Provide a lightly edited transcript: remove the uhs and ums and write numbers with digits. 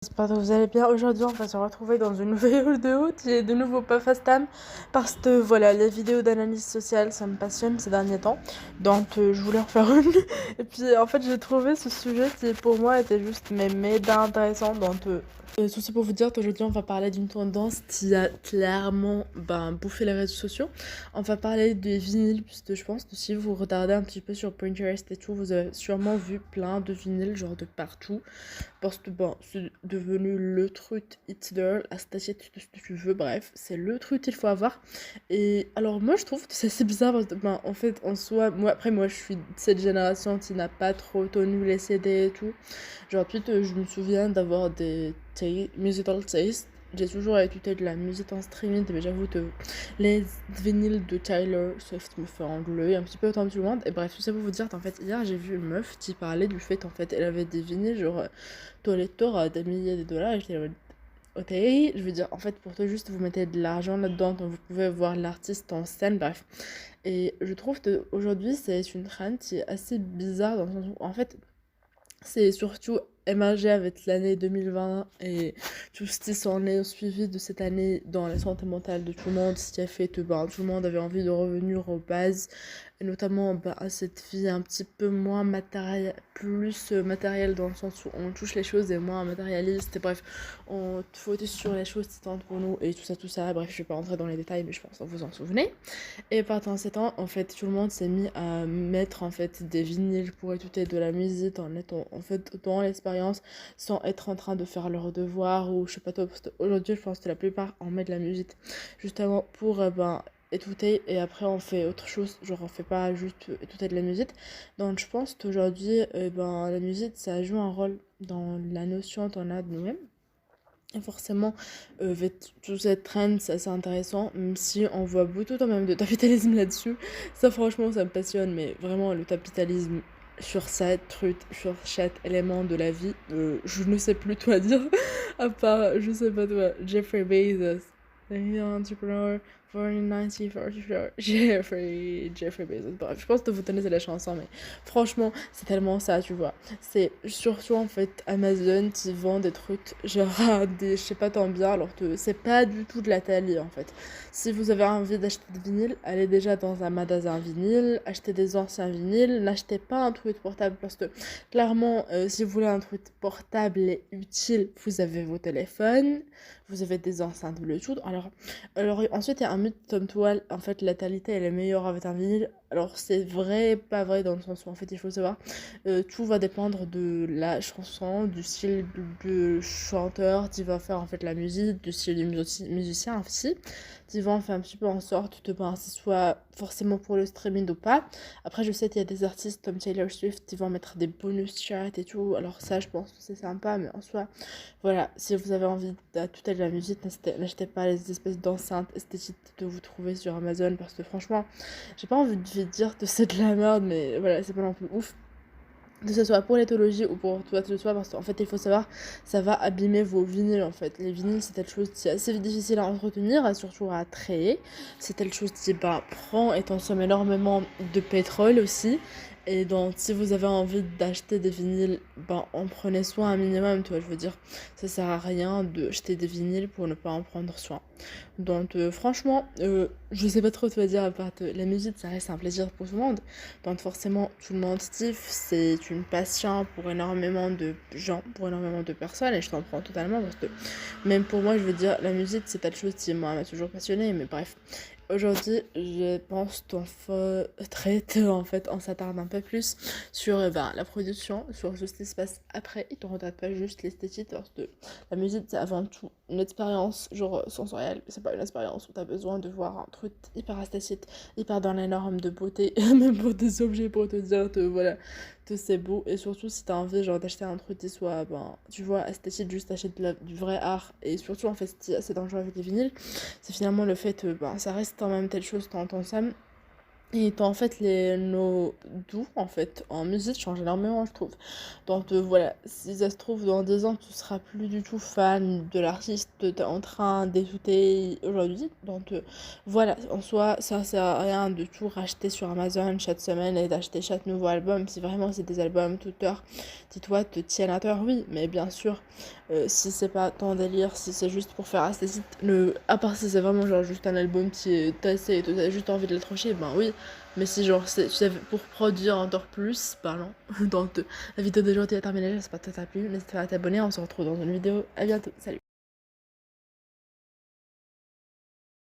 J'espère que vous allez bien. Aujourd'hui, on va se retrouver dans une nouvelle vidéo qui est de nouveau pas fast time parce que voilà, les vidéos d'analyse sociale, ça me passionne ces derniers temps. Donc, je voulais en faire une. Et puis, en fait, j'ai trouvé ce sujet qui, pour moi, était juste mais méga intéressant. Donc, tout ça pour vous dire qu'aujourd'hui, on va parler d'une tendance qui a clairement bouffé les réseaux sociaux. On va parler des vinyles, puisque je pense que si vous regardez un petit peu sur Pinterest et tout, vous avez sûrement vu plein de vinyles, genre de partout. Parce que bon, c'est devenu le truc It's Girl, à stacher tout ce que tu veux, bref, c'est le truc qu'il faut avoir. Et alors moi je trouve que c'est assez bizarre parce que en fait en soi, moi je suis de cette génération qui n'a pas trop tenu les CD et tout. Genre ensuite je me souviens d'avoir des musical taste. J'ai toujours écouté de la musique en streaming, mais j'avoue que les vinyles de Tyler Swift me font engueuler un petit peu autant que tout le monde. Et bref, tout ça pour vous dire qu'en fait, hier j'ai vu une meuf qui parlait du fait en fait elle avait des vinyles genre Toilettor à des milliers de dollars. Et j'étais là, ok, je veux dire, en fait, pour toi, juste vous mettez de l'argent là-dedans, donc vous pouvez voir l'artiste en scène, bref. Et je trouve qu'aujourd'hui, c'est une trend qui est assez bizarre dans le sens où, en fait, c'est surtout émergé avec l'année 2020 et tout ce qui s'en est suivi de cette année dans la santé mentale de tout le monde, ce qui a fait que tout le monde avait envie de revenir aux bases, et notamment à cette vie un petit peu moins matérielle, plus matérielle dans le sens où on touche les choses et moins matérialiste, et bref, on focus sur les choses qui tentent pour nous et tout ça, bref, je vais pas rentrer dans les détails, mais je pense que vous en souvenez. Et pendant ces temps, en fait, tout le monde s'est mis à mettre en fait des vinyles pour écouter de la musique en étant en fait dans l'expérience sans être en train de faire leurs devoirs ou je sais pas toi. Parce qu'aujourd'hui, je pense que la plupart en mettent de la musique justement pour écouter et après on fait autre chose. Genre on fait pas juste écouter de la musique. Donc je pense qu'aujourd'hui, la musique ça joue un rôle dans la notion qu'on a de nous-mêmes. Et forcément, tout cette trend, c'est assez intéressant, même si on voit beaucoup quand même de capitalisme là-dessus. Ça, franchement, ça me passionne, mais vraiment, le capitalisme sur cette truc, sur chaque élément de la vie, je ne sais plus quoi dire, à part, je sais pas toi, Jeffrey Bezos, the entrepreneur, 1944, Jeffrey Bezos. Bref, je pense que vous connaissez la chanson, mais franchement, c'est tellement ça, tu vois. C'est surtout en fait Amazon qui vend des trucs genre des je sais pas tant bien alors que c'est pas du tout de la télé en fait. Si vous avez envie d'acheter des vinyles, allez déjà dans un magasin vinyle, achetez des anciens vinyles, n'achetez pas un truc portable parce que clairement si vous voulez un truc portable et utile, vous avez vos téléphones, vous avez des enceintes Bluetooth. Alors ensuite il y a un mythe comme toi, en fait la qualité elle est meilleure avec un vinyle. Alors c'est vrai, pas vrai dans le sens où en fait il faut savoir tout va dépendre de la chanson, du style de chanteur qui va faire en fait la musique, du style du musicien aussi, qui va en faire un petit peu en sorte que ce soit forcément pour le streaming ou pas. Après je sais qu'il y a des artistes comme Taylor Swift qui vont mettre des bonus tracks et tout, alors ça je pense que c'est sympa, mais en soi, voilà, si vous avez envie d'écouter de la musique, n'achetez pas les espèces d'enceintes esthétiques que vous trouvez sur Amazon, parce que franchement, j'ai pas envie de dire que c'est de la merde, mais voilà, c'est pas non plus ouf que ce soit pour l'éthologie ou pour toi que ce soit, parce qu'en fait il faut savoir ça va abîmer vos vinyles en fait. Les vinyles c'est quelque chose qui est assez difficile à entretenir et surtout à créer, c'est quelque chose qui prend et consomme énormément de pétrole aussi, et donc si vous avez envie d'acheter des vinyles, en prenez soin un minimum, tu vois, je veux dire, ça sert à rien de jeter des vinyles pour ne pas en prendre soin. Donc franchement, je sais pas trop quoi dire à part que la musique ça reste un plaisir pour tout le monde. Donc forcément, tout le monde Steve, c'est une passion pour énormément de gens, pour énormément de personnes, et je comprends totalement parce que même pour moi, je veux dire, la musique, c'est quelque chose qui moi m'a toujours passionné, mais bref. Aujourd'hui, je pense qu'on faudrait en fait, on s'attarde un peu plus sur la production, sur tout ce qui se passe après, et on ne regarde pas juste l'esthétique, parce que la musique, c'est avant tout une expérience genre sensorielle, c'est pas une expérience où t'as besoin de voir un truc hyper esthétique, hyper dans les normes de beauté, même pour des objets pour te dire que voilà, que c'est beau. Et surtout si t'as envie genre d'acheter un truc qui soit, tu vois, esthétique, juste acheter du vrai art. Et surtout en fait, ce qui est assez dangereux avec les vinyles, c'est finalement le fait que ça reste quand même telle chose quand on s'aime. Et en fait, nos goûts, en fait, en musique changent énormément, je trouve. Donc voilà, si ça se trouve, dans 2 ans, tu seras plus du tout fan de l'artiste que t'es en train d'écouter aujourd'hui. Donc voilà, en soi, ça sert à rien de tout racheter sur Amazon chaque semaine et d'acheter chaque nouveau album. Si vraiment c'est des albums tout heure, dis-toi, te tiennent à cœur, oui, mais bien sûr, Si c'est pas ton délire, si c'est juste pour faire esthétique, à part si c'est vraiment genre juste un album qui est tassé et t'as juste envie de l'accrocher, ben oui. Mais si genre c'est pour produire encore plus, parlons. Donc la vidéo d'aujourd'hui est terminée, j'espère que ça t'a plu. N'hésite pas à t'abonner, on se retrouve dans une vidéo. À bientôt, salut.